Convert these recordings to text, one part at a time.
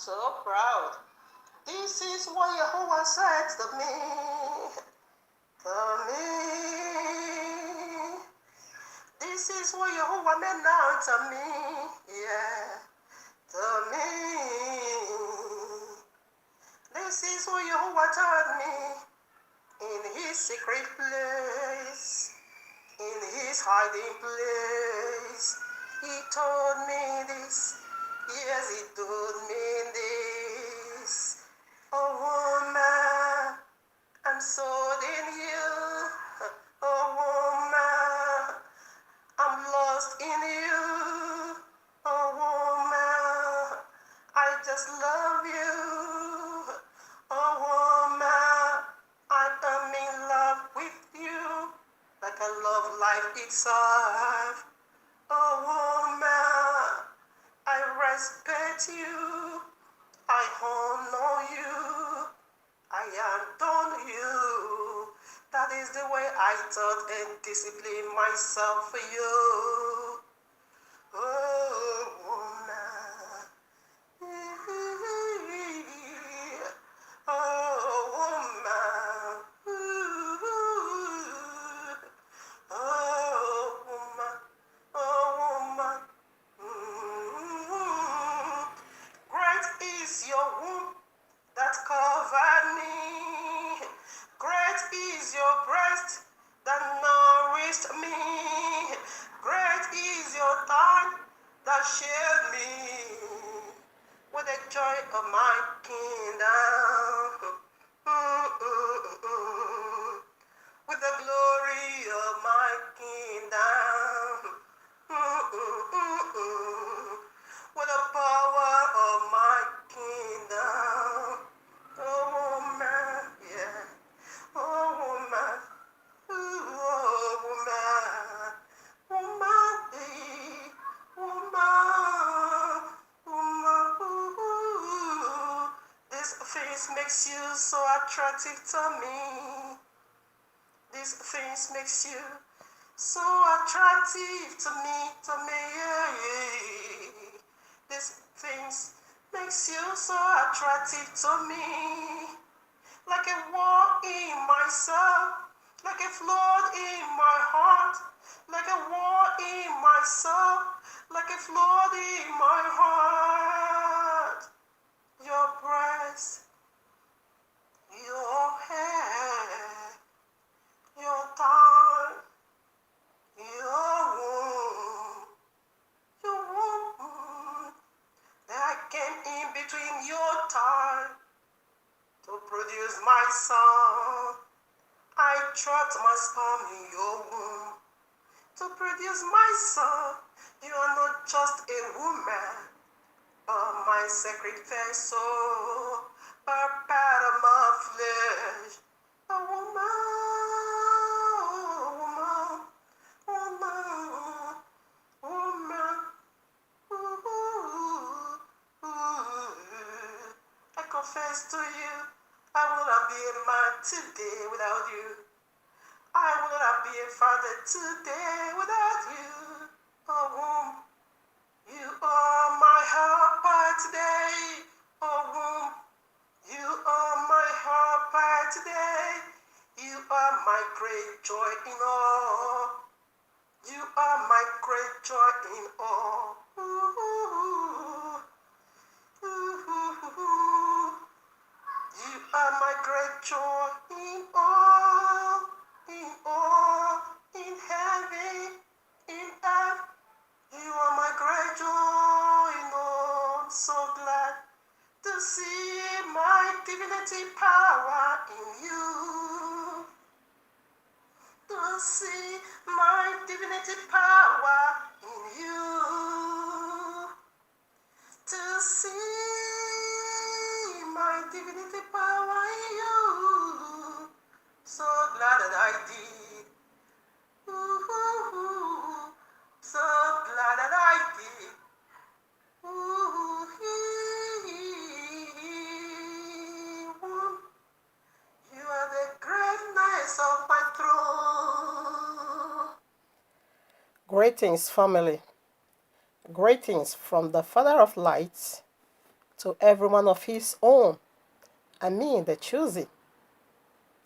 so proud. This is what Yahuwah said to me. This is what Yahuwah made known to me. Yeah, to me. This is what Yahuwah told me in his secret place, in his hiding place. He told me this. Yes, he told me this. Oh woman, I'm sold in you. Oh woman, I'm lost in you. Oh woman, I just love you. Oh woman, I am in love with you, like I love life itself. Oh woman, I respect you. I honor you. I adore you. That is the way I taught and discipline myself for you. Oh, woman. Oh, woman. Oh, woman. Oh, woman. Great is your womb that covered me. Great is your breast that nourished me. Great is your thigh that shielded me with the joy of my kingdom. With the glory of my kingdom. With the power of my kingdom. Oh man, yeah. Oh woman, oh woman, woman. This face makes you so attractive to me. This face makes you so attractive to me, yeah. This face makes you so attractive to me. Like a war in myself, like a flood in my heart, like a war in myself, like a flood in my heart. Your breast, your hair, your tongue, your womb, that came in between your tongue to produce my son. I dropped my sperm in your womb to produce my son. You are not just a woman, but my sacred vessel, a part of my flesh. A woman, woman, woman. I confess to you, I will not be a man today without you. I will not be a father today without you. Oh, womb, you are my helper today. Oh, womb, you are my helper today. You are my great joy in all. You are my great joy in all. You are my great joy in all, in heaven, in earth. You are my great joy in all. So glad to see my divinity power in you. To see my divinity power in you. To see my divinity power in you. So glad that I did. So glad that I did. You are the greatness of my throne. Greetings, family. Greetings from the Father of Lights to every one of his own. I mean, the choosing,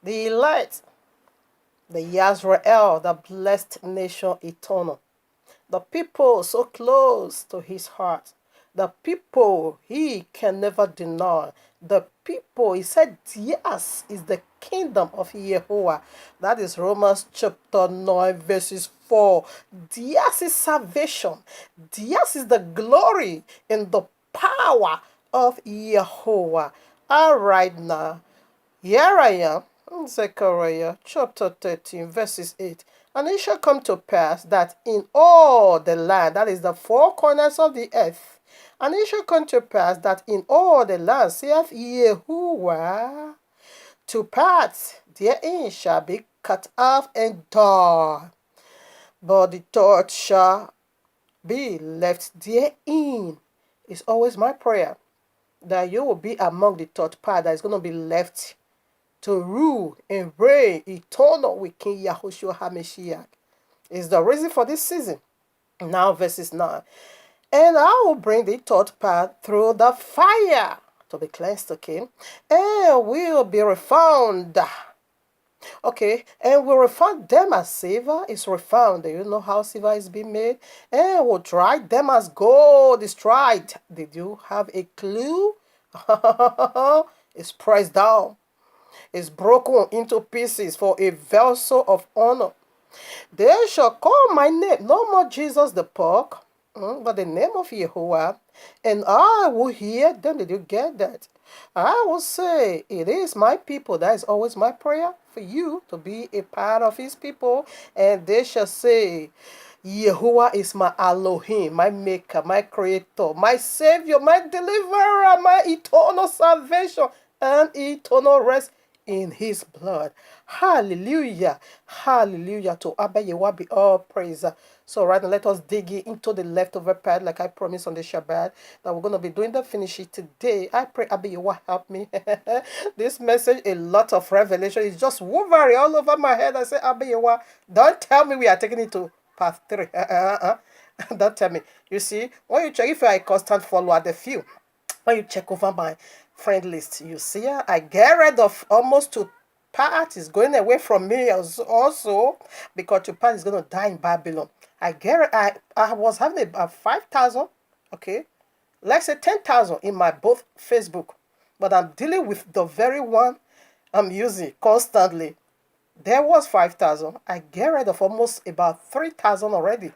the elect, the Yisrael, the blessed nation eternal, the people so close to his heart, the people he can never deny, the people he said, yes, is the kingdom of Yahuwah. That is Romans chapter 9, verses 4. Yes is salvation. Yes is the glory and the power of Yahuwah. All right now. Here I am, Zechariah chapter 13, verses 8. And it shall come to pass that in all the land, that is the four corners of the earth, and it shall come to pass that in all the land, saith Yahuwah, two parts therein shall be cut off and die, but the third shall be left therein. It's always my prayer that you will be among the third part that is going to be left to rule and reign eternal with King Yahushua HaMashiach. Is the reason for this season. Now verses 9. And I will bring the third part through the fire to be cleansed, okay? And will be refound. Okay, and will refine them as silver is refound. Do you know how silver is being made? And will try them as gold is tried. Did you have a clue? It's pressed down, is broken into pieces for a vessel of honor. They shall call my name, no more Jesus the pork, but the name of Yahuwah, and I will hear them. Did you get that? I will say, it is my people. That is always my prayer for you to be a part of his people. And they shall say, Yahuwah is my Elohim, my maker, my creator, my savior, my deliverer, my eternal salvation, and eternal rest in his blood. Hallelujah. Hallelujah. To Abba Yahweh be all praise. So right now, let us dig into the leftover part like I promised on the Shabbat that we're going to be doing the finish it today. I pray Abba Yahweh help me. This message, a lot of revelation. It's just wovery all over my head. I say, Abba Yahweh, don't tell me we are taking it to part 3. Don't tell me. You see, when you check, if you are a constant follower, the few, when you check over my friend list, you see I get rid of almost 2 parts going away from me also because 2 parts is going to die in Babylon. I was having about 5,000, okay, let's say 10,000 in my both Facebook, but I'm dealing with the very one I'm using constantly. There was 5,000. I get rid of almost about 3,000 already.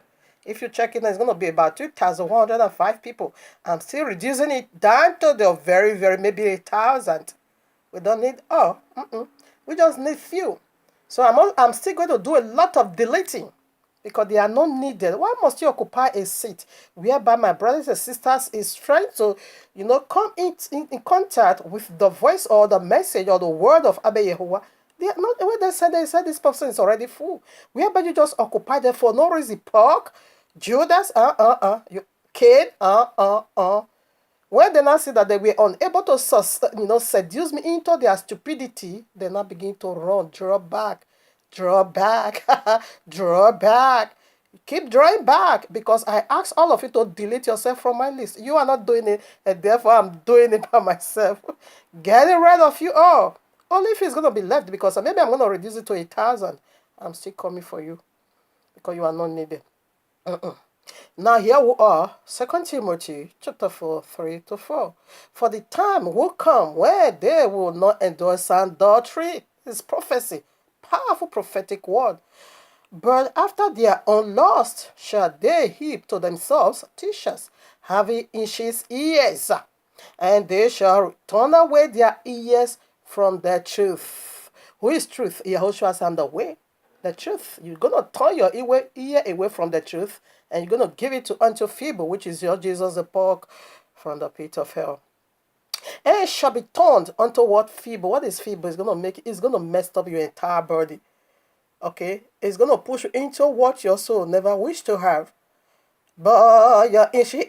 If you check it, it's going to be about 2,105 people. I'm still reducing it down to the very, very, maybe 1,000. We don't need all. We just need few. So I'm still going to do a lot of deleting because they are not needed. Why must you occupy a seat whereby my brothers and sisters is trying to, come in contact with the voice or the message or the word of Abba Yahuwah? They are not when they said this person is already full. Whereby you just occupy them for no reason. Pork, Judas, you kid, When they now see that they were unable to seduce me into their stupidity, they now begin to run, draw back, draw back. Keep drawing back because I asked all of you to delete yourself from my list. You are not doing it, and therefore I'm doing it by myself. Getting rid of you all. Only if it's going to be left because maybe I'm going to reduce it to 1,000. I'm still coming for you because you are not needed. Now here we are, 2 Timothy chapter 4, 3-4. For the time will come where they will not endure sound doctrine. It's prophecy, powerful prophetic word. But after their own lust shall they heap to themselves teachers, having inches ears, and they shall turn away their ears from the truth. Who is truth? Yahushua is the way. The truth. You're going to turn your ear away from the truth, and you're going to give it unto feeble, which is your Jesus the pork from the pit of hell. And it shall be turned unto what feeble? What is feeble? It's going to mess up your entire body. Okay? It's going to push you into what your soul never wished to have. But your inches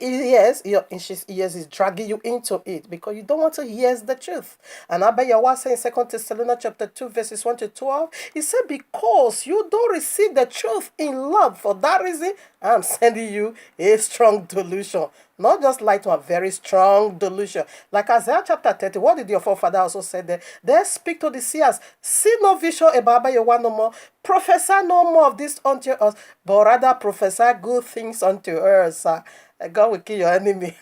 ears is dragging you into it because you don't want to hear the truth. And Abba Yahweh said in 2 Thessalonians chapter 2, verses 1-12, he said, because you don't receive the truth in love, for that reason, I'm sending you a strong delusion. Not just light one, very strong delusion. Like Isaiah chapter 30, what did your forefather also say there? They speak to the seers. See no vision about Yahuwah no more. Prophesy no more of this unto us, but rather prophesy good things unto us. God will kill your enemy.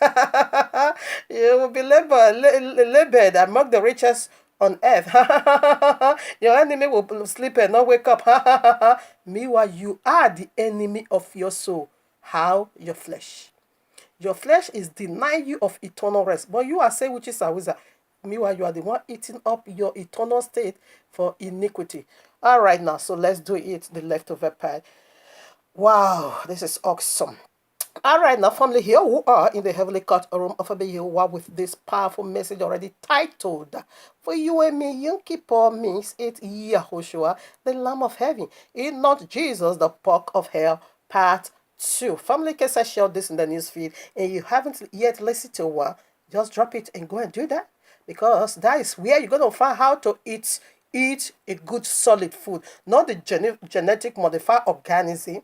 You will be labored among the richest on earth. Your enemy will sleep and not wake up. Meanwhile, you are the enemy of your soul. How? Your flesh. Your flesh is denying you of eternal rest. But you are saying witches are wizards. Meanwhile, you are the one eating up your eternal state for iniquity. All right, now, so let's do it, the leftover part. Wow, this is awesome. All right, now, family, here we are in the heavenly courtroom of Yahuwah with this powerful message already titled, For You and Me, Yom Kippur means it's Yahushua, the Lamb of Heaven, it's not Jesus, the pork of hell, part 2. Family, in case I share this in the news feed and you haven't yet listened to one, just drop it and go and do that, because that is where you're going to find how to eat a good solid food, not the genetic modified organism.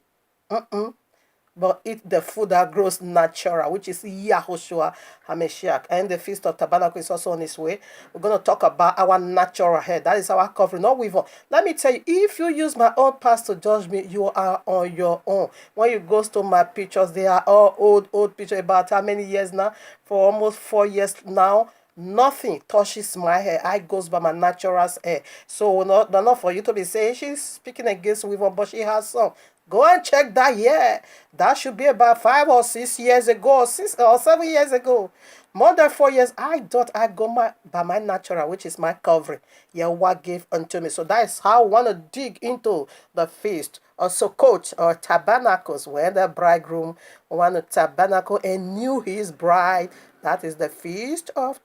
But eat the food that grows natural, which is Yahushua HaMashiach. And the Feast of Tabernacle is also on its way. We're going to talk about our natural hair. That is our covering, not weave on. Let me tell you, if you use my own past to judge me, you are on your own. When you go to my pictures, they are all old pictures, about how many years now? For almost 4 years now. Nothing touches my hair. I goes by my natural hair. So not for you to be saying she's speaking against weave on, but she has some. Go and check that. Yeah, that should be about 5 or 6 years ago, 6 or 7 years ago. More than 4 years, I thought I go by my natural, which is my covering. Yahuwah gave unto me. So that is how I want to dig into the feast or Sukkot or tabernacles, where the bridegroom want to tabernacle and knew his bride. That is the feast of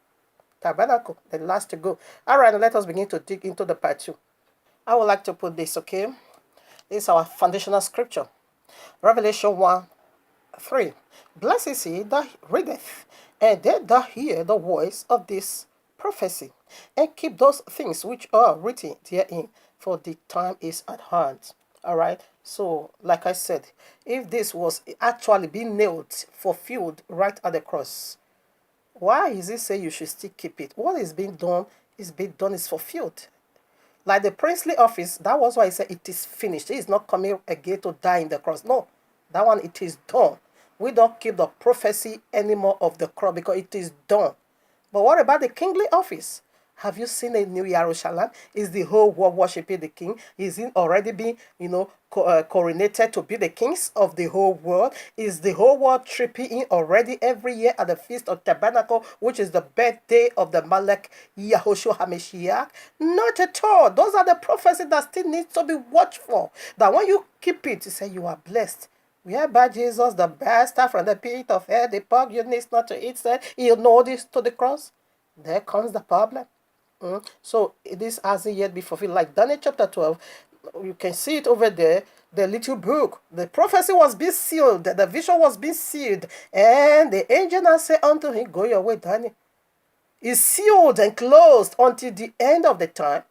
tabernacle, the last to go. All right, let us begin to dig into the part 2. I would like to put this, okay? This is our foundational scripture. Revelation 1:3. Blessed is he that readeth, and they that hear the voice of this prophecy, and keep those things which are written therein, for the time is at hand. All right. So, like I said, if this was actually being nailed, fulfilled right at the cross, why is it say you should still keep it? What is being done is fulfilled. Like the priestly office, that was why he said it is finished. He is not coming again to die in the cross. No, that one, it is done. We don't keep the prophecy anymore of the cross because it is done. But what about the kingly office? Have you seen a new Jerusalem? Is the whole world worshiping the king? Is he already being, coronated to be the kings of the whole world? Is the whole world tripping in already every year at the Feast of Tabernacle, which is the birthday of the Malek Yahushua HaMashiach? Not at all. Those are the prophecies that still need to be watched for. That when you keep it, you say you are blessed. Whereby Jesus, the bastard from the pit of hell, the pork you need not to eat, said, he'll know this to the cross. There comes the problem. So this hasn't yet been fulfilled. Like Daniel chapter 12, you can see it over there. The little book, the prophecy was being sealed, the vision was being sealed, and the angel now said unto him, go your way, Daniel. It's sealed and closed until the end of the time.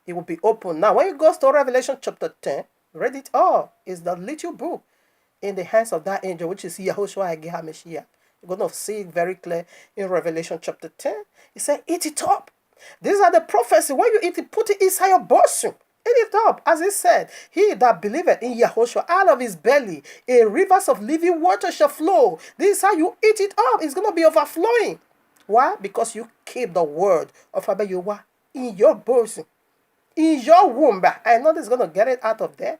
It will be open. Now, when you go to Revelation chapter 10, read it all. It's the little book in the hands of that angel, which is Yahushua HaMashiach. You're going to see it very clear in Revelation chapter 10. He said, eat it up. These are the prophecy. When you eat it, put it inside your bosom. Eat it up. As he said, he that believeth in Yahushua, out of his belly, a rivers of living water shall flow. This is how you eat it up. It's going to be overflowing. Why? Because you keep the word of Abba Yahuwah in your bosom, in your womb. And nobody's going to get it out of there.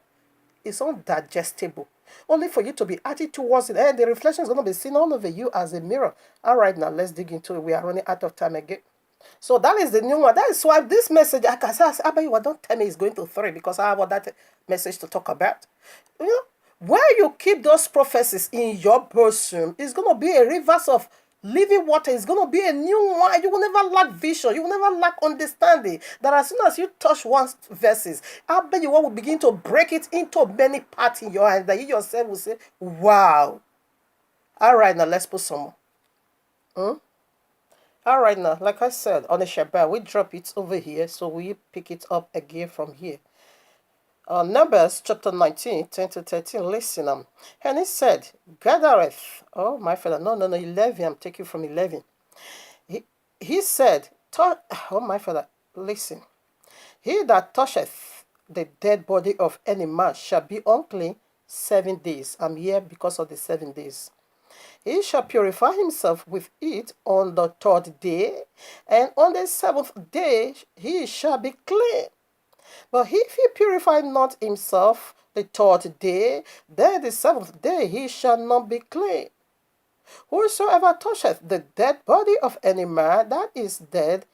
It's undigestible. Only for you to be active towards it. And the reflection is going to be seen all over you as a mirror. All right, now let's dig into it. We are running out of time again. So that is the new one. That is why this message, I can say, Abba, don't tell me it's going to 3 because I have that message to talk about. Where you keep those prophecies in your bosom, it's going to be a rivers of living water. It's going to be a new wine. You will never lack vision. You will never lack understanding. That as soon as you touch one verses, I bet you will begin to break it into many parts in your hand. That you yourself will say, wow. All right, now let's put some more. All right, now, like I said, on the Shabbat, we drop it over here. So we pick it up again from here. Numbers chapter 19, 10 to 13. Listen. And he said, gathereth. Oh, my father. No, 11. I'm taking from 11. He said, oh, my father. Listen. He that toucheth the dead body of any man shall be unclean 7 days. I'm here because of the 7 days. He shall purify himself with it on the 3rd day, and on the 7th day he shall be clean. But if he purify not himself the 3rd day, then the 7th day he shall not be clean. Whosoever toucheth the dead body of any man that is dead,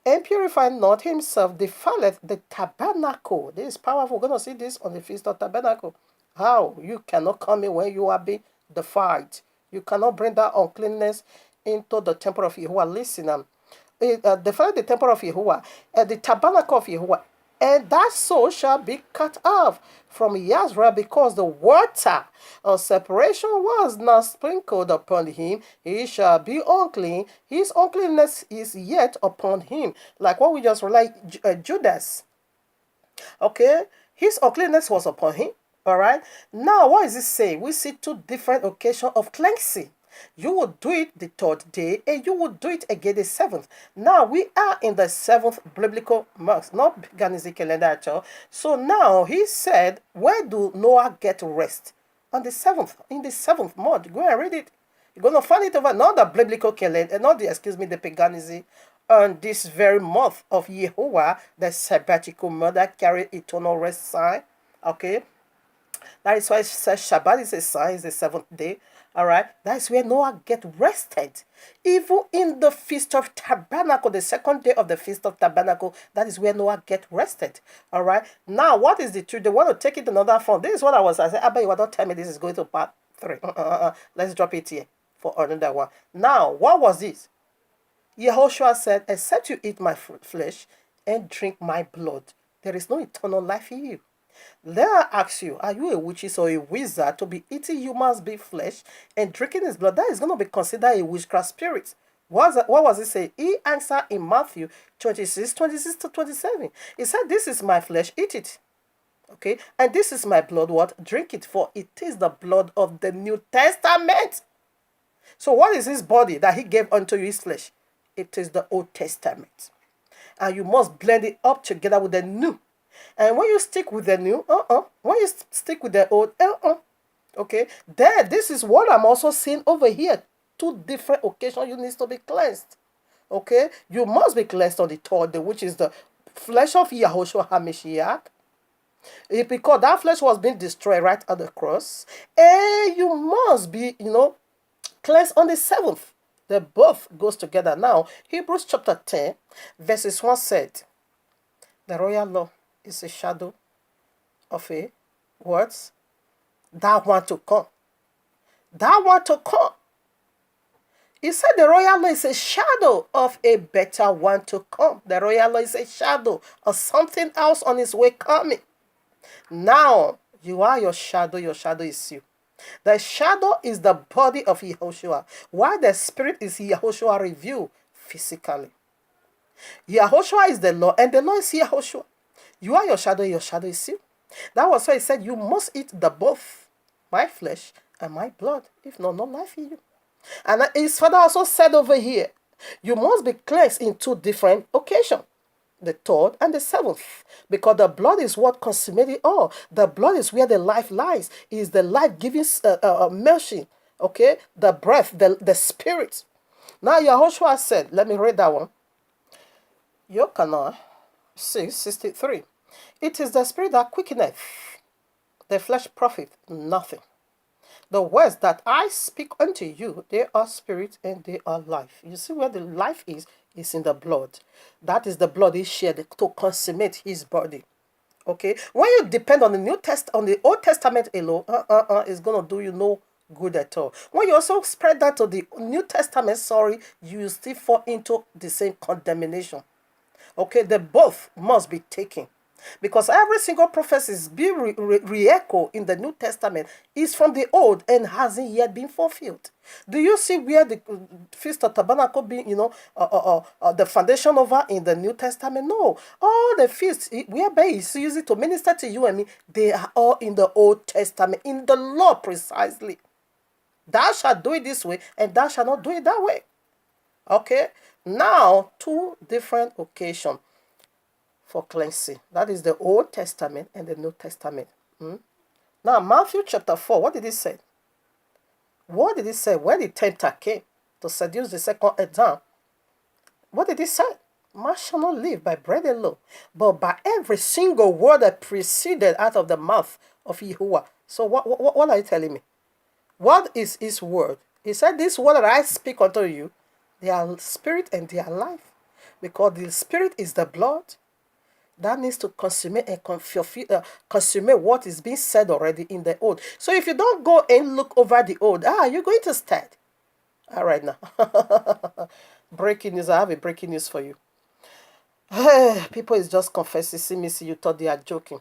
and purify not himself, defileth the tabernacle. This is powerful. We're going to see this on the Feast of Tabernacle. How? You cannot come in when you are being defiled. You cannot bring that uncleanness into the temple of Yahuwah. Listen, defile the temple of Yahuwah, the tabernacle of Yahuwah, and that soul shall be cut off from Yazra, because the water of separation was not sprinkled upon him. He shall be unclean. His uncleanness is yet upon him. Like what we just read, like Judas. Okay? His uncleanness was upon him. All right? Now, what is it saying? We see 2 different occasions of cleansing. You will do it the 3rd day, and you will do it again the 7th. Now, we are in the 7th biblical month, not paganism calendar at all. So now, he said, where do Noah get rest? On the 7th, in the 7th month. Go and read it. You're going to find it over, not the biblical calendar, not the paganism, on this very month of Yahuwah, the sabbatical month that carried eternal rest sign. Okay? That is why it says Shabbat is a sign, it's the 7th day. All right, that's where Noah get rested. Even in the Feast of Tabernacle, the 2nd day of the Feast of Tabernacle, that is where Noah get rested. All right, now what is the truth? They want to take it another form. This is what I said, Abba, you don't tell me this is going to part 3. Let's drop it here for another one. Now, what was this? Yahushua said, except you eat my flesh and drink my blood, there is no eternal life in you. Then I ask you, are you a witch or a wizard to be eating human's being flesh and drinking his blood? That is going to be considered a witchcraft spirit. What was it say? He answered in Matthew 26 to 27. He said, this is my flesh, eat it. Okay, and this is my blood, what? Drink it, for it is the blood of the New Testament. So what is his body that he gave unto you, his flesh? It is the Old Testament. And you must blend it up together with the new. And when you stick with the new, when you stick with the old, okay, then this is what I'm also seeing over here. 2 different occasions you need to be cleansed. Okay, you must be cleansed on the 3rd day, which is the flesh of Yahushua HaMashiach. Because that flesh was being destroyed right at the cross. And you must be, cleansed on the 7th. They both goes together. Now, Hebrews chapter 10, verses 1 said, the royal law is a shadow of a words that want to come. That want to come. He said the royal law is a shadow of a better one to come. The royal law is a shadow of something else on its way coming. Now, you are your shadow is you. The shadow is the body of Yahushua, while the spirit is Yahushua revealed physically. Yahushua is the law, and the law is Yahushua. You are your shadow is you. That was why he said, you must eat the both, my flesh and my blood, if not, no life in you. And his father also said over here, you must be cleansed in 2 different occasions, the 3rd and the 7th, because the blood is what consummated all. The blood is where the life lies. It is the life-giving mercy, okay? The breath, the spirit. Now Yahushua said, let me read that one. Yochanan 6:63. It is the spirit that quickeneth, the flesh profit nothing. The words that I speak unto you, they are spirit and they are life. You see where the life is in the blood. That is the blood he shed to consummate his body. Okay? When you depend on the Old Testament alone, it's going to do you no good at all. When you also spread that to the New Testament, you still fall into the same condemnation. Okay? They both must be taken. Because every single prophecy is being re-echoed in the New Testament is from the Old and hasn't yet been fulfilled. Do you see where the Feast of Tabernacle being, the foundation over in the New Testament? No. All the feasts whereby He's using to minister to you and me, they are all in the Old Testament, in the law precisely. Thou shalt do it this way, and thou shalt not do it that way. Okay? Now, two different occasions for cleansing. That is the Old Testament and the New Testament. Now, Matthew chapter 4, what did He say? What did He say when the tempter came to seduce the second Adam? What did He say? Man shall not live by bread alone, but by every single word that proceeded out of the mouth of Yahuwah. So what are you telling me? What is His word? He said, this word that I speak unto you, they are spirit and they are life. Because the spirit is the blood that needs to consummate and consummate what is being said already in the old. So if you don't go and look over the old, you're going to stand. All right now. Breaking news. I have a breaking news for you. People is just confessing. See, you thought they are joking.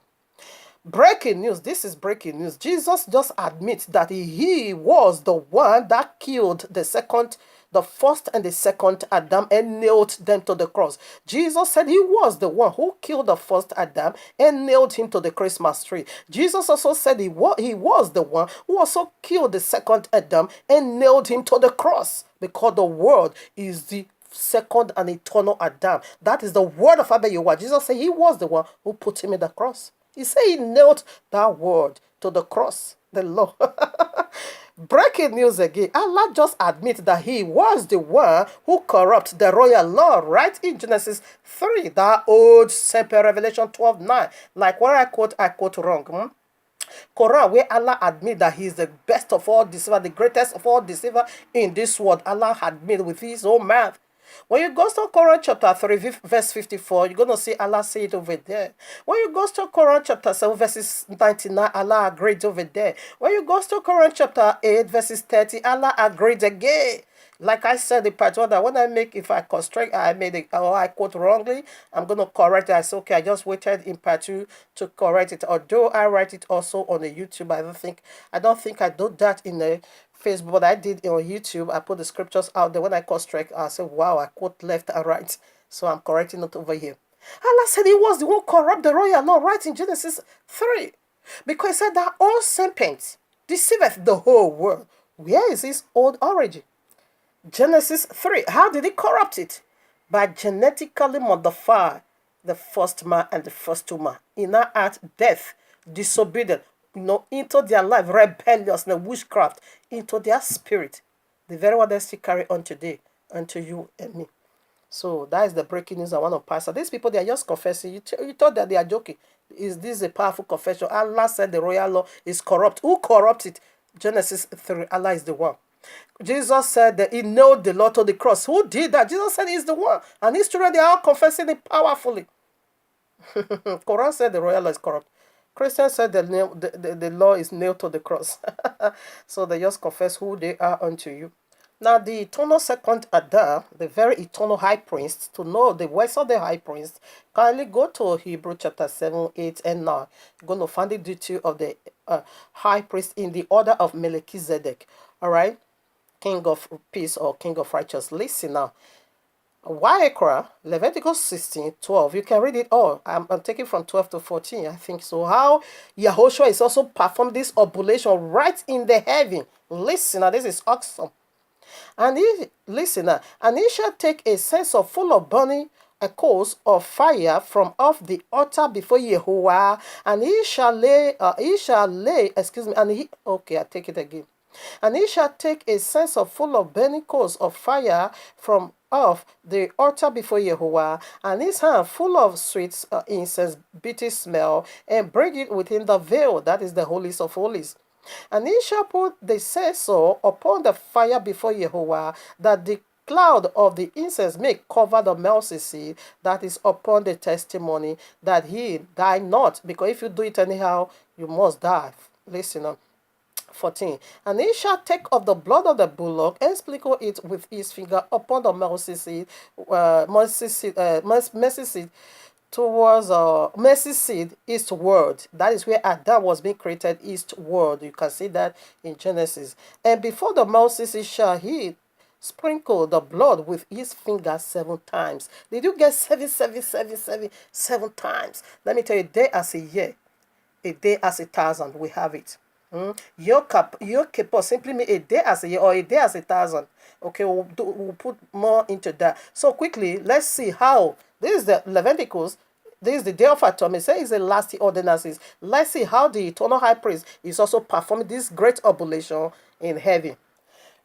Breaking news. This is breaking news. Jesus just admits that He was the one that killed the first and the second Adam and nailed them to the cross. Jesus said He was the one who killed the first Adam and nailed him to the Christmas tree. Jesus also said He was the one who also killed the second Adam and nailed him to the cross, because the world is the second and eternal Adam. That is the word of Abba Yahuwah. Jesus said He was the one who put him in the cross. He said He nailed that word to the cross, the law. Breaking news again. Allah just admits that He was the one who corrupted the royal law, right? In Genesis 3, that old simple Revelation 12:9. Like what I quote wrong. Quran, where Allah admit that He is the best of all deceiver, the greatest of all deceiver in this world. Allah admit with His own mouth. When you go to Quran chapter 3, verse 54, you're going to see Allah say it over there. When you go to Quran chapter 7, verses 99, Allah agreed over there. When you go to Quran chapter 8, verses 30, Allah agreed again. Like I said in part 1, that when if I construct, I made it, or I quote wrongly, I'm going to correct it. I said, okay, I just waited in part 2 to correct it. Although I write it also on the YouTube, I don't think I do that in the Facebook, but I did on YouTube. I put the scriptures out there. When I construct, I said, wow, I quote left and right. So I'm correcting it over here. Allah said He was the one who corrupt the royal law, right in Genesis 3. Because He said that all serpents deceiveth the whole world. Where is His old origin? Genesis 3. How did He corrupt it? By genetically modify the first man and the first woman. In our act, death, disobedient, into their life, rebelliousness, witchcraft, into their spirit. The very one they still carry on today, unto you and me. So that is the breaking news I want to pass. So these people, they are just confessing. You thought that they are joking. Is this a powerful confession? Allah said the royal law is corrupt. Who corrupted? Genesis 3. Allah is the one. Jesus said that He nailed the law to the cross. Who did that? Jesus said He's the one. And His children, they are all confessing it powerfully. Quran said the royal law is corrupt. Christians said the law is nailed to the cross. So they just confess who they are unto you. Now the eternal second Adam, the very eternal high priest, to know the words of the high priest, kindly go to Hebrew chapter 7, 8, and 9. You're going to find the duty of the high priest in the order of Melchizedek. All right? King of peace or king of righteousness. Listen now. YAHUAH'S, Leviticus 16:12. You can read it all. I'm taking from 12 to 14, I think so. How Yahushua is also performed this oblation right in the heaven. Listen now, this is awesome. And he shall take a censer full of burning a coals of fire from off the altar before Yahuwah, and I take it again. And he shall take a censer full of burning coals of fire from off the altar before Yahuwah, and his hand full of sweet incense, bitter smell, and bring it within the veil, that is the holiest of holies. And he shall put the censer upon the fire before Yahuwah, that the cloud of the incense may cover the mercy seat that is upon the testimony, that he die not. Because if you do it anyhow, you must die. Listen up. 14. And he shall take of the blood of the bullock and sprinkle it with his finger upon the mercy seat, towards mercy seat eastward. That is where Adam was being created, eastward. You can see that in Genesis. And before the Moses shall he sprinkle the blood with his finger 7 times. Did you get 7 times? Let me tell you, day as a year, a day as 1,000. We have it. Your Kippur simply mean a day as a year or a day as 1,000. Okay, we'll put more into that. So quickly, let's see how this is the Leviticus. This is the day of atonement. Say it's the last ordinances. Let's see how the eternal high priest is also performing this great oblation in heaven.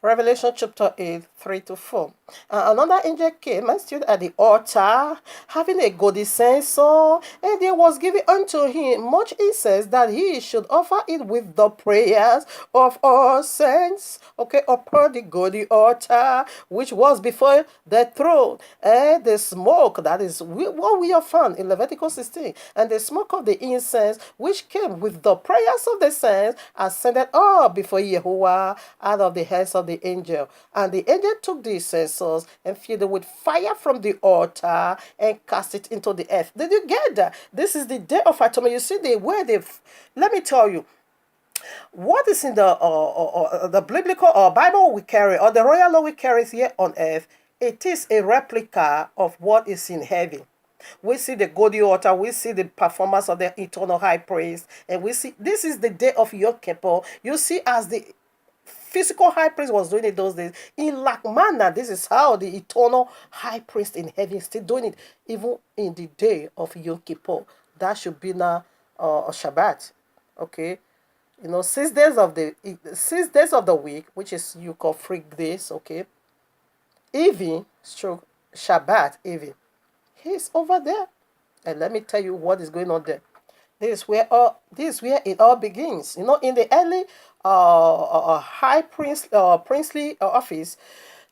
Revelation chapter 8, 3 to 4. Another angel came and stood at the altar, having a golden censer, and there was given unto him much incense, that he should offer it with the prayers of all saints, okay, upon the golden altar, which was before the throne. And the smoke, that is what we have found in Leviticus 16, and the smoke of the incense, which came with the prayers of the saints, ascended up before Yahuwah out of the hands of the angel. And the angel took the censers and filled it with fire from the altar and cast it into the earth. Did you get that? This is the day of atonement. You see where let me tell you, what is in the biblical or Bible we carry, or the royal law we carry here on earth, it is a replica of what is in heaven. We see the golden altar, we see the performance of the eternal high priest, and we see this is the day of Yom Kippur. You see, as the physical high priest was doing it those days, in like manner, this is how the eternal high priest in heaven is still doing it, even in the day of Yom Kippur. That should be now a Shabbat. Okay, 6 days of the week, which is you call freak days. Okay, even stroke Shabbat even. He's over there, and let me tell you what is going on there. This is where it all begins. In the early high princely office,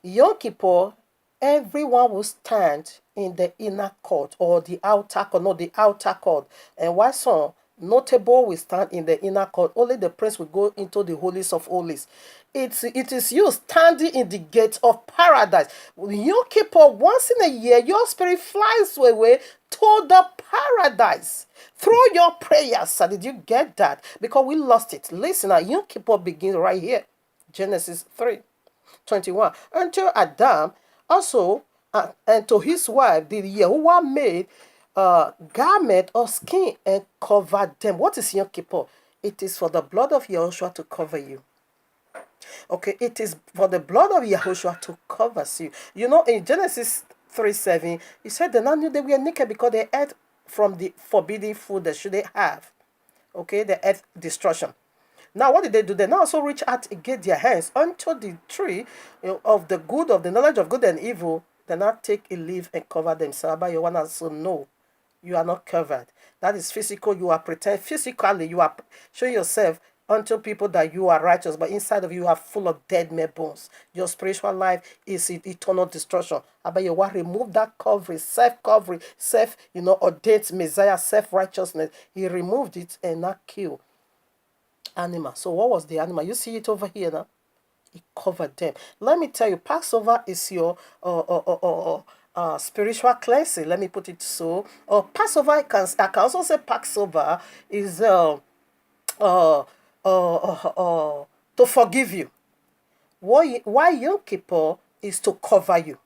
Yom Kippur, everyone will stand in the inner court or the outer court, not the outer court. And while some notable will stand in the inner court, only the prince will go into the holies of holies. It is you standing in the gate of paradise. Yom Kippur, once in a year, your spirit flies away to the paradise. Through your prayers, sir. Did you get that? Because we lost it. Listen, Yom Kippur begins right here. Genesis 3:21. Until Adam also and to his wife did Yahuwah made garment of skin and covered them. What is Yom Kippur? It is for the blood of Yahushua to cover you. Okay, it is for the blood of Yahushua to cover you. In Genesis 3:7, he said they now knew they were naked because they ate from the forbidden food they shouldn't have. Okay, they ate destruction. Now, what did they do? They now also reach out and get their hands onto the tree of the good, of the knowledge of good and evil. They now take a leaf and cover themselves. But you want to say, no, you are not covered. That is physical. You are pretend. Physically, you are showing yourself unto people that you are righteous, but inside of you are full of dead mere bones. Your spiritual life is in eternal destruction. But you want to remove that covering, self-covering, ordained Messiah, self-righteousness. He removed it and not killed animal. So what was the animal? You see it over here now? He covered them. Let me tell you, Passover is your spiritual cleansing. Let me put it so. Passover, I can also say Passover is to forgive you. Why Yom Kippur is to cover you.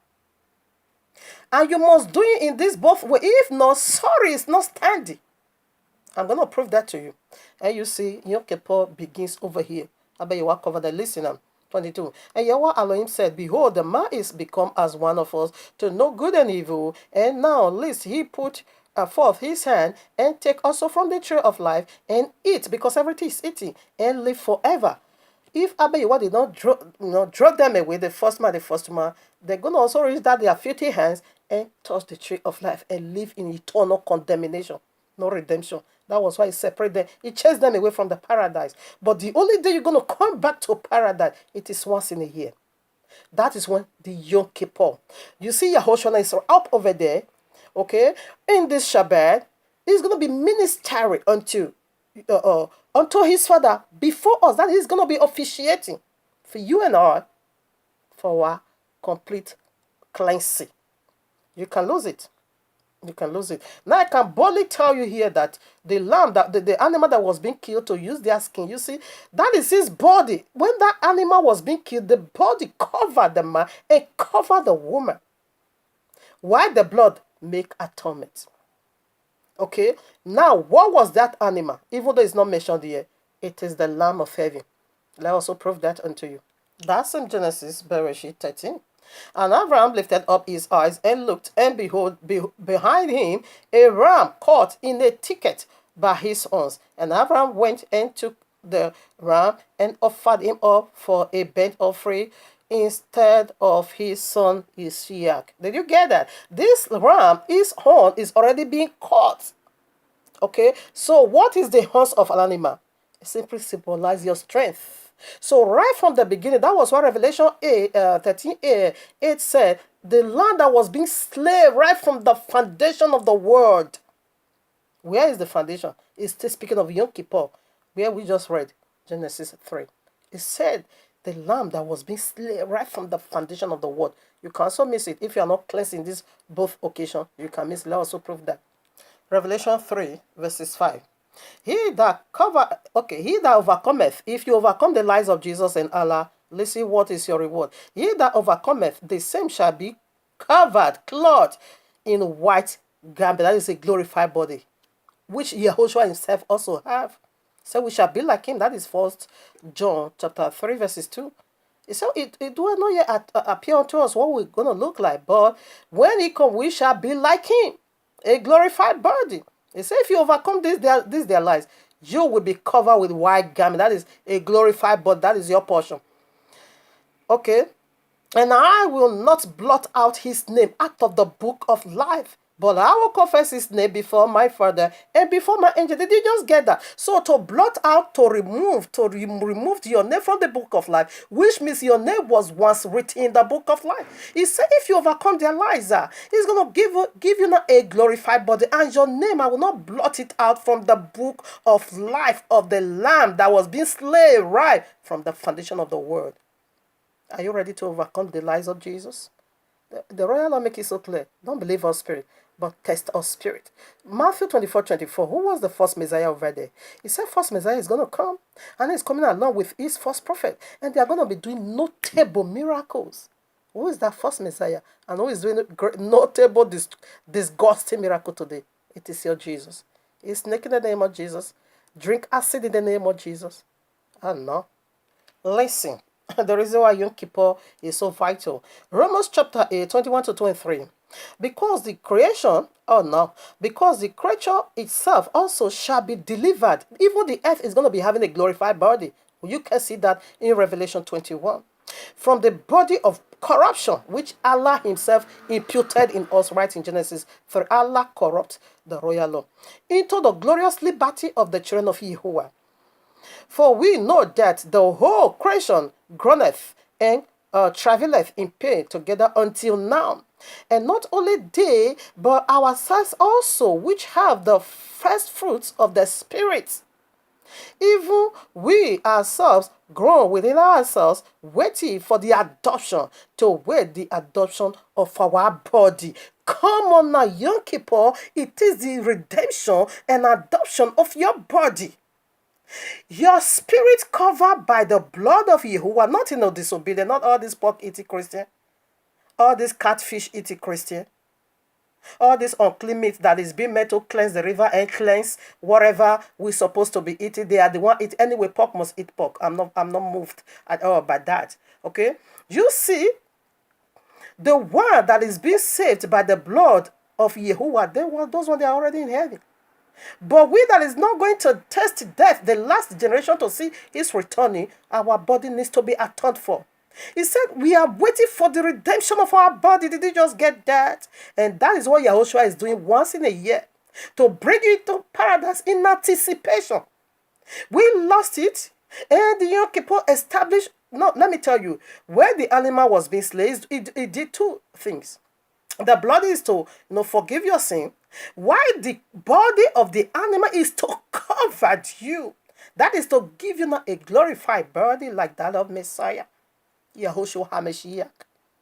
And you must do it in this both way. If not, sorry, it's not standing. I'm going to prove that to you. And you see, Yom Kippur begins over here. I bet you will cover the listener. 22. And Yahweh Elohim said, behold, the man is become as one of us to know good and evil. And now, lest he put forth his hand and take also from the tree of life and eat, because everything is eating, and live forever. If Abayewa did not draw them away, the first man, they're going to also reach that their filthy hands and touch the tree of life and live in eternal condemnation. No redemption. That was why he separated them. He chased them away from the paradise. But the only day you're going to come back to paradise, it is once in a year. That is when the Yom Kippur. You see Yahushua is up over there, okay? In this Shabbat, he's going to be ministering unto his Father before us. That he's going to be officiating for you and I for our complete cleansing. You can lose it. You can lose it. Now I can boldly tell you here that the lamb, that the animal that was being killed to use their skin, you see, that is his body. When that animal was being killed, the body covered the man and covered the woman. Why the blood make atonement? Okay. Now, what was that animal? Even though it's not mentioned here, it is the Lamb of heaven. Let us also prove that unto you. That's in Genesis, Bereshit 13. And Abraham lifted up his eyes and looked, and behold, behind him a ram caught in a thicket by his horns. And Abraham went and took the ram and offered him up for a burnt offering instead of his son Isaac. Did you get that? This ram, his horn is already being caught. Okay, so what is the horns of an animal? It simply symbolizes your strength. So right from the beginning, that was what Revelation 13a 8 said, the land that was being slain right from the foundation of the world. Where is the foundation? It's still speaking of Yom Kippur, where we just read Genesis 3. It said the lamb that was being slain right from the foundation of the world. You can also miss it. If you are not cleansed in this both occasions, you can miss it. Let us also prove that. Revelation 3, verses 5. He that overcometh, if you overcome the lies of Jesus and Allah, listen, what is your reward? He that overcometh, the same shall be covered, clothed in white garment. That is a glorified body, which Yahushua himself also have. So we shall be like him. That is 1 John chapter 3, verses 2. So it will not yet appear unto us what we're going to look like. But when he comes, we shall be like him. A glorified body. He said, if you overcome their lies, you will be covered with white garment. That is a glorified body. That is your portion. Okay. And I will not blot out his name out of the book of life, but I will confess his name before my Father and before my angel. Did you just get that? So to blot out, to remove your name from the book of life, which means your name was once written in the book of life. He said, if you overcome their lies, he's going to give you now a glorified body, and your name, I will not blot it out from the book of life of the Lamb that was being slain right from the foundation of the world. Are you ready to overcome the lies of Jesus? The royal law make it so clear. Don't believe our spirit, but test our spirit. Matthew 24:24. Who was the first Messiah over there? He said first Messiah is going to come, and he's coming along with his first prophet, and they are going to be doing notable miracles. Who is that first Messiah? And who is doing notable, disgusting miracle today? It is your Jesus. He's naked in the name of Jesus. Drink acid in the name of Jesus. I know. Listen. The reason why Yom Kippur is so vital. Romans chapter 8, 21 to 23. Because the creature itself also shall be delivered. Even the earth is going to be having a glorified body. You can see that in Revelation 21. From the body of corruption, which Allah himself imputed in us, right in Genesis 3. Allah corrupt the royal law. Into the glorious liberty of the children of Yahuwah. For we know that the whole creation groaneth and travaileth in pain together until now. And not only they, but ourselves also, which have the first fruits of the Spirit. Even we ourselves groan within ourselves, waiting for the adoption, to wait the adoption of our body. Come on now, Yom Kippur, it is the redemption and adoption of your body. Your spirit covered by the blood of Yahuwah, not in the disobedient, not all this pork eating Christian, all this catfish eating Christian, all this unclean meat that is being made to cleanse the river and cleanse whatever we're supposed to be eating. They are the one eat anyway. Pork must eat pork. I'm not moved at all by that. Okay, you see, the one that is being saved by the blood of Yahuwah, those ones they are already in heaven. But we that is not going to taste death, the last generation to see his returning, our body needs to be atoned for. He said we are waiting for the redemption of our body. Did you just get that? And that is what Yahushua is doing once in a year, to bring you to paradise in anticipation. We lost it, and the Yom Kippur established. No, let me tell you, where the animal was being slain, it did two things. The blood is to forgive your sin, while the body of the animal is to cover you. That is to give you now a glorified body like that of Messiah, Yahushua HaMashiach.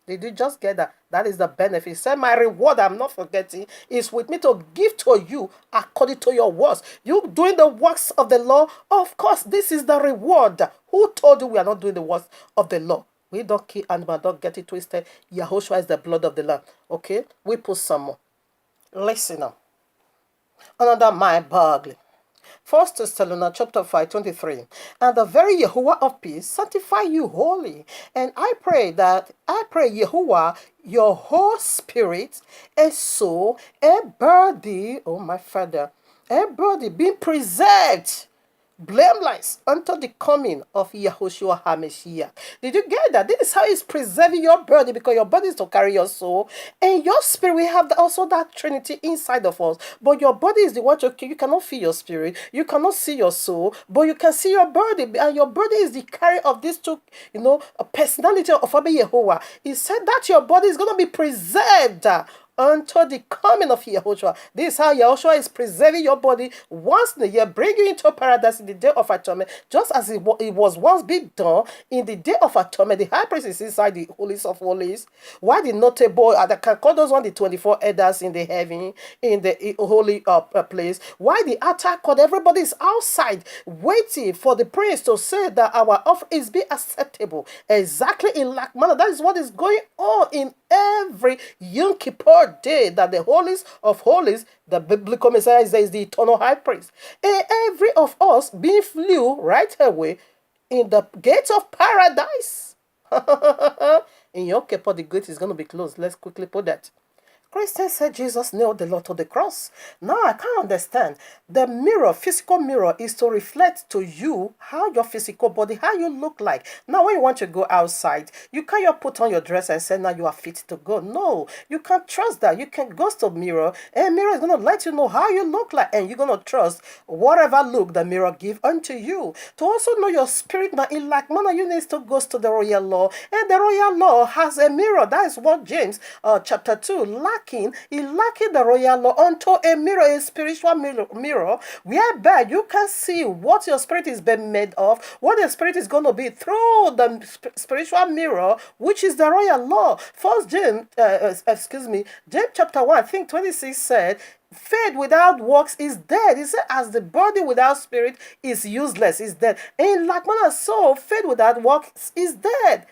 Did you just get that? That is the benefit. Say, my reward, I'm not forgetting, is with me to give to you according to your works. You doing the works of the law? Of course, this is the reward. Who told you we are not doing the works of the law? We don't kill animal, don't get it twisted. Yahushua is the blood of the Lamb. Okay? We put some more. Listen now. Another mind boggling. 1 Thessalonians chapter 5:23. And the very Yahuwah of peace sanctify you wholly. And I pray Yahuwah, your whole spirit and soul and body, oh my Father, and body being preserved blameless until the coming of Yahushua HaMashiach. Did you get that? This is how he's preserving your body, because your body is to carry your soul and your spirit. We have also that Trinity inside of us, but your body is the one to you cannot feel your spirit, you cannot see your soul, but you can see your body, and your body is the carrier of these two, a personality of Abba Yehovah. He said that your body is going to be preserved until the coming of Yahushua. This is how Yahushua is preserving your body once in a year, bring you into paradise in the day of atonement, just as it was once been done in the day of atonement. The high priest is inside the holies of holies. Why the notable, I can call those one the 24 elders in the heaven, in the holy place. Why the altar court, everybody is outside waiting for the priest to say that our offer is be acceptable. Exactly in like manner. That is what is going on in every Yom Kippur day, that the holies of holies, the biblical Messiah is the eternal high priest. And every of us being flew right away in the gates of paradise. In Yom Kippur, the gate is going to be closed. Let's quickly put that. Christians said Jesus nailed the Lord to the cross. Now I can't understand. The mirror, physical mirror, is to reflect to you how your physical body, how you look like. Now when you want to go outside, you can't put on your dress and say now you are fit to go. No, you can't trust that. You can go to the mirror, and mirror is going to let you know how you look like, and you're going to trust whatever look the mirror give unto you. To also know your spirit, now in like manner, you need to go to the royal law, and the royal law has a mirror. That is what James chapter 2 he lacking the royal law unto a mirror, a spiritual mirror, whereby you can see what your spirit is being made of, what your spirit is going to be through the spiritual mirror, which is the royal law. James chapter 1, I think 26 said, faith without works is dead. He said, as the body without spirit is useless, is dead. And like manner, so faith without works is dead.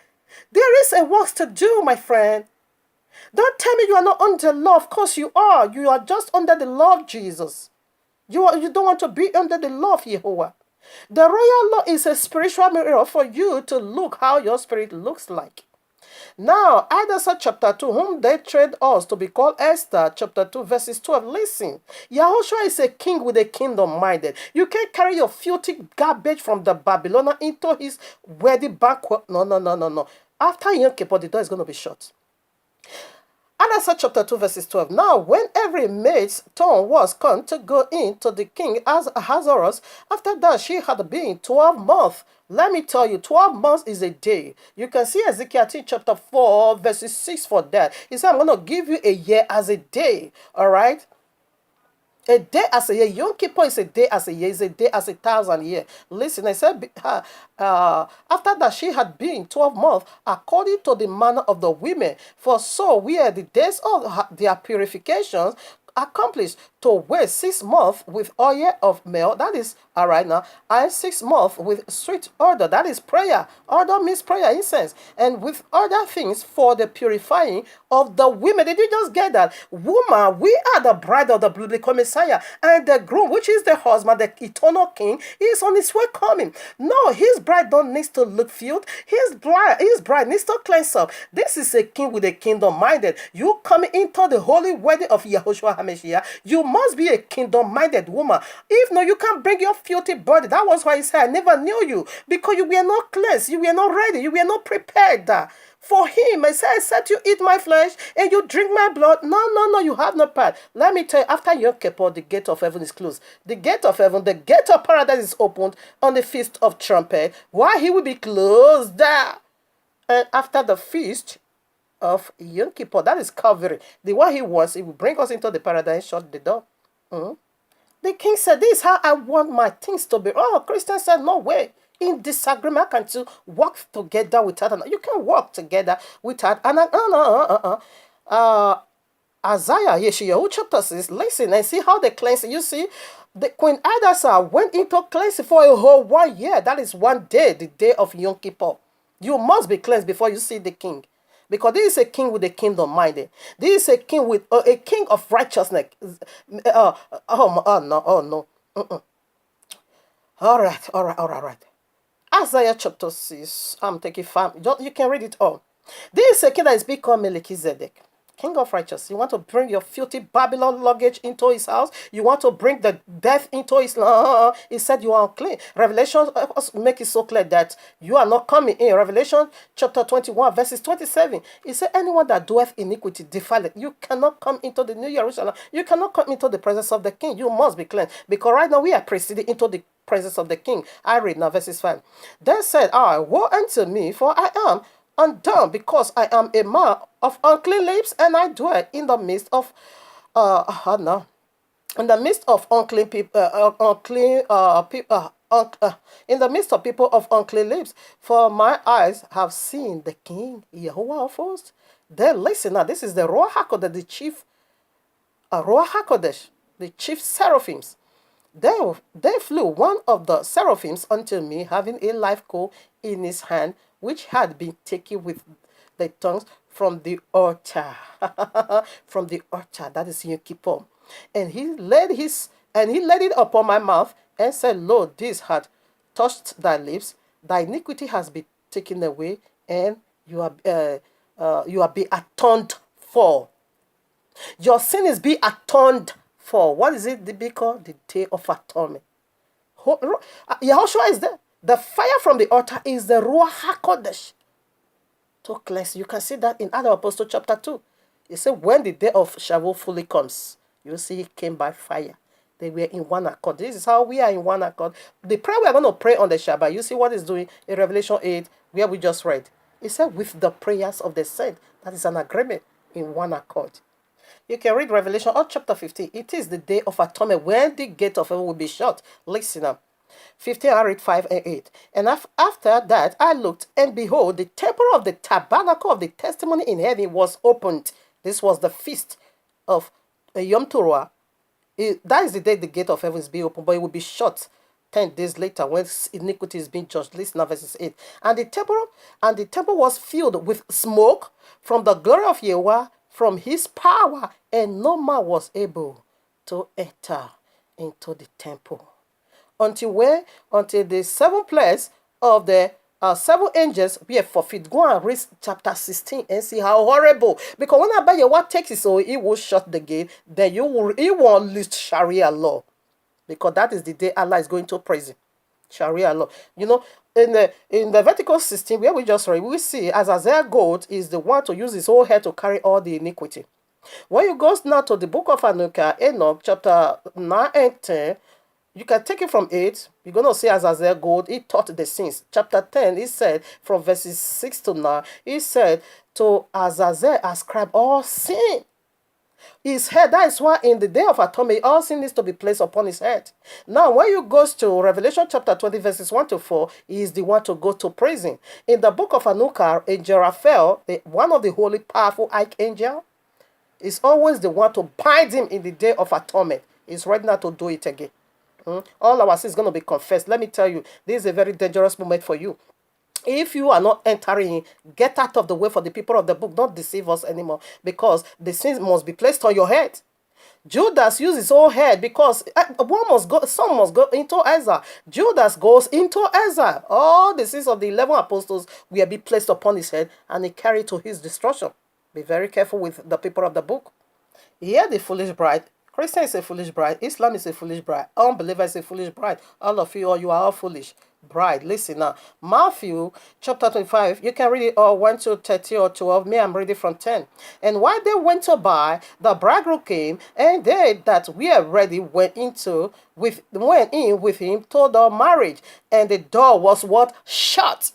There is a works to do, my friend. Don't tell me you are not under law. Of course you are. You are just under the law of Jesus. You don't want to be under the law of Yehovah. The royal law is a spiritual mirror for you to look how your spirit looks like. Now, Isaiah chapter 2, whom they trade us to be called Esther, chapter 2, verses 12. Listen, Yahushua is a king with a kingdom minded. You can't carry your filthy garbage from the Babylonian into his wedding banquet. No. After Yom Kippur, the door is going to be shut. Isaiah chapter 2 verses 12. Now when every maid's turn was come to go in to the king Ahasuerus, after that she had been 12 months. Let me tell you, 12 months is a day. You can see Ezekiel chapter 4 verses 6 for that. He said, I'm going to give you a year as a day. All right? A day as a year. Yom Kippur is a day as a year. Is a day as 1,000 years. Listen, I said, after that she had been 12 months, according to the manner of the women. For so were the days of their purifications accomplished, to wait 6 months with oil of male, that is all right now, and 6 months with sweet odor, that is prayer. Odor means prayer, incense, and with other things for the purifying of the women. Did you just get that? Woman, we are the bride of the biblical Messiah, and the groom, which is the husband, the eternal king, is on his way coming. No, his bride don't need to look filth. His bride needs to cleanse up. This is a king with a kingdom minded. You coming into the holy wedding of Yahushua HaMashiach, you must be a kingdom-minded woman. If no, you can't bring your filthy body. That was why he said, I never knew you, because you were not cleansed, you were not ready, you were not prepared. For him, I said, you eat my flesh and you drink my blood. No, you have no part. Let me tell you, after Yom Kippur, the gate of heaven is closed. The gate of heaven, the gate of paradise is opened on the feast of trumpet. Why he will be closed there? And after the feast of Yom Kippur, that is Calvary. The one he wants, he will bring us into the paradise, shut the door. The king said, this is how I want my things to be. Oh, Christian said, no way. in disagreement. How can you work together without another? You can work together without another. Isaiah, Yeshayahu chapter 6, listen and see how they cleanse. You see, the Queen Adasa went into cleansing for a whole 1 year. That is one day, the day of Yom Kippur. You must be cleansed before you see the king. Because this is a king with a kingdom minded. This is a king with a king of righteousness. Oh no. All right. Isaiah chapter 6. I'm taking 5. You can read it all. This is a king that is become Melchizedek, king of righteousness. You want to bring your filthy Babylon luggage into his house. You want to bring the death into his he said you are unclean. Revelation make it so clear that you are not coming in. Revelation chapter 21 verses 27. He said anyone that doeth iniquity defile it. You cannot come into the New Jerusalem. You cannot come into the presence of the king. You must be cleansed. Because right now we are proceeding into the presence of the king. I read now verses 5. Then said I, woe unto me, for I am undone, because I am a man of unclean lips, and I dwell in the midst of in the midst of unclean people, in the midst of people of unclean lips. For my eyes have seen the King, Yahuwah of hosts. Then listen now, this is the Ruach HaKodesh, the chief Ruach HaKodesh, the chief seraphims. They flew one of the seraphims unto me, having a live coal in his hand, which had been taken with the tongues from the altar. From the altar, that is Yom Kippur. And he laid it upon my mouth, and said, Lo, this had touched thy lips, thy iniquity has been taken away, and you are be atoned for. Your sin is be atoned for. What is it be called? The day of atonement. Yahushua is there. The fire from the altar is the Ruach HaKodesh to cleanse. You can see that in other Apostle chapter 2. He said when the day of Shavuot fully comes, you see he came by fire. They were in one accord. This is how we are in one accord. The prayer we are going to pray on the Shabbat, you see what it's doing in Revelation 8, where we just read. It said with the prayers of the saint. That is an agreement in one accord. You can read Revelation chapter 15. It is the day of atonement when the gate of heaven will be shut. Listen up. 15, I read 5 and 8. And after that I looked, and behold, the temple of the tabernacle of the testimony in heaven was opened. This was the feast of Yom Teruah. That is the day the gate of heaven is being opened, but it will be shut 10 days later when iniquity is being judged. Listen now, verses 8. And the temple was filled with smoke from the glory of Yahuwah, from his power, and no man was able to enter into the temple until the seventh place of the 7 angels were forfeit. Go and read chapter 16 and see how horrible. Because when Yahuwah takes it, so he will shut the gate, then he won't list Sharia law. Because that is the day Allah is going to praise him. Sharia law. You know, in the vertical system where we just read, we see Azazel goat is the one to use his whole head to carry all the iniquity. When you go now to the book of Enoch, chapter 9 and 10, you can take it from 8. You're going to see Azazel goat, he taught the sins. Chapter 10, he said, from verses 6 to 9, he said, to Azazel ascribe all sin. His head, that is why in the day of atonement, all sin needs to be placed upon his head. Now, when you go to Revelation chapter 20, verses 1 to 4, he is the one to go to prison. In the book of Anukar, Angel Raphael, one of the holy, powerful archangel, is always the one to bind him in the day of atonement. He's ready now to do it again. All our sins is going to be confessed. Let me tell you, this is a very dangerous moment for you. If you are not entering, get out of the way for the people of the book. Don't deceive us anymore, because the sins must be placed on your head. Judas used his whole head because some must go into exile. Judas goes into exile. All the sins of the 11 apostles will be placed upon his head, and he carried to his destruction. Be very careful with the people of the book. Here the foolish bride. Christian is a foolish bride. Islam is a foolish bride. Unbeliever is a foolish bride. All of you, you are all foolish bride. Listen now. Matthew chapter 25. You can read it all 1 to 30 or 12. Me, I'm reading from 10. And while they went to buy, the bridegroom came, and they that were ready went in with him to the marriage. And the door was what? Shut.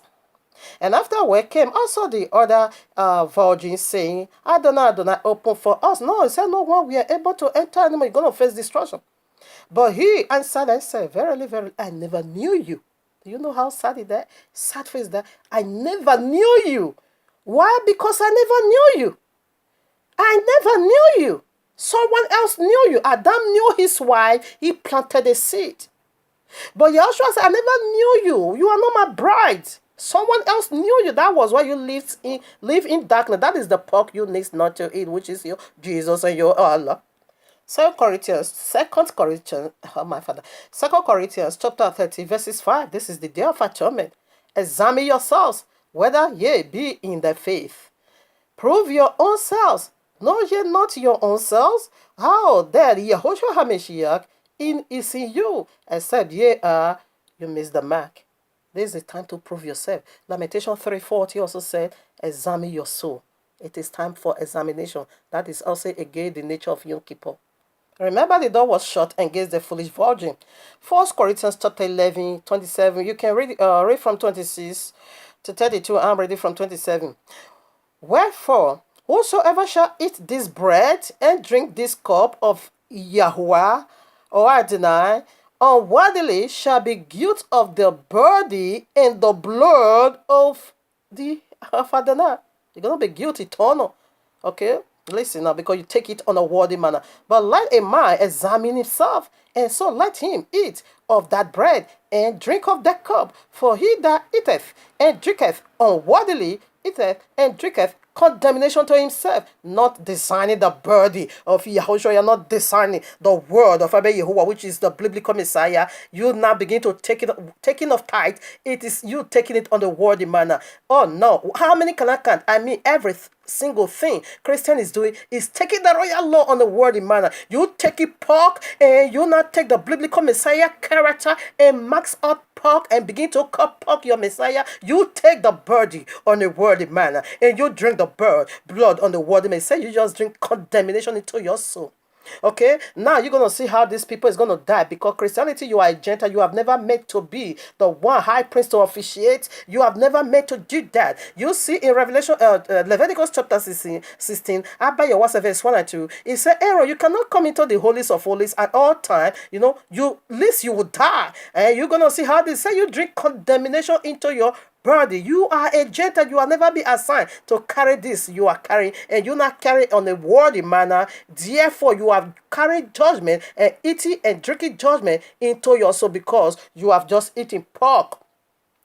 And afterward came also the other virgins, saying, Adonai, open for us. No, he said, no one we are able to enter anymore. You're going to face destruction. But he answered and said, verily, verily, I never knew you. Do you know how sad is that? Sad face that I never knew you. Why? Because I never knew you. I never knew you. Someone else knew you. Adam knew his wife. He planted a seed. But Yahushua said, I never knew you. You are not my bride. Someone else knew you. That was why you live in darkness. That is the pork you need not to eat, which is your Jesus and your Allah. Second Corinthians, oh my father. 2 Corinthians chapter 30, verses 5. This is the day of atonement. Examine yourselves, whether ye be in the faith. Prove your own selves. Know ye not your own selves? How that Yahushua HaMashiach is in you, except ye are, you miss the mark. This is the time to prove yourself. Lamentation 3:40 also said, examine your soul. It is time for examination. That is also again the nature of Yom Kippur. Remember, the door was shut against the foolish virgin. 1 Corinthians chapter 11, 27. You can read from 26 to 32. I'm reading from 27. Wherefore, whosoever shall eat this bread and drink this cup of Yahuwah or Adonai unworthily shall be guilty of the body and the blood of Adonai. You're going to be guilty eternal. Okay? Listen now, because you take it on a worthy manner. But let a man examine himself, and so let him eat of that bread and drink of that cup. For he that eateth and drinketh unworthily eateth and drinketh condemnation to himself, not discerning the body of Yahushua. You're not discerning the word of Abba Yahuwah, which is the biblical Messiah. You now begin to taking of tithe. It is you taking it on the worthy manner. Oh no, how many can I count? I mean, every single thing Christian is doing is taking the royal law on the worthy manner. You take it pork, and you not take the biblical Messiah character and max out pork and begin to cut pork your Messiah. You take the body on a worthy manner, and you drink the blood on the worthy Messiah. You just drink condemnation into your soul. Okay, now you're going to see how these people is going to die, because Christianity, you are a Gentile. You have never meant to be the one high priest to officiate. You have never meant to do that. You see in Revelation, Leviticus chapter 16, Abba Yahuwah verse 1 and 2, it said, Aaron, you cannot come into the holies of holies at all time. You know, least you will die. And you're going to see how they say you drink condemnation into your body. You are a Gentile. You will never be assigned to carry this you are carrying, and you not carry on a worthy manner. Therefore, you have carried judgment and eating and drinking judgment into your soul, because you have just eaten pork.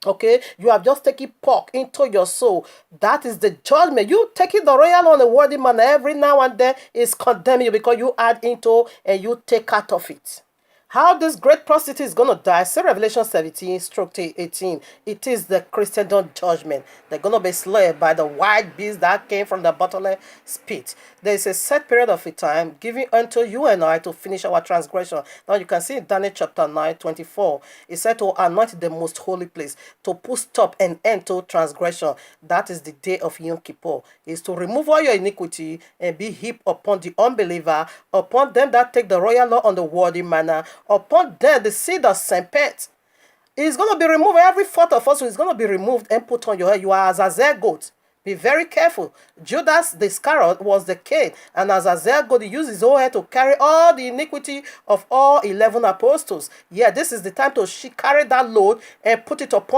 Okay, you have just taken pork into your soul. That is the judgment. You taking the royal on a worthy manner every now and then is condemning you, because you add into and you take out of it. How this great prostitute is going to die, see Revelation 17:18. It is the Christendom judgment. They're going to be slain by the white beast that came from the bottomless pit. There is a set period of a time given unto you and I to finish our transgression. Now you can see in Daniel chapter 9:24. It said to anoint the most holy place, to put stop and end to transgression. That is the day of Yom Kippur. Is to remove all your iniquity and be heaped upon the unbeliever, upon them that take the royal law on the worthy manner, upon them the seed of serpent. It's going to be removed. Every fourth of us is going to be removed and put on your head. You are Azazel goat. Be very careful. Judas the Iscariot was the king, and Azazel God used his own head to carry all the iniquity of all 11 apostles. Yeah, this is the time to carry that load and put it upon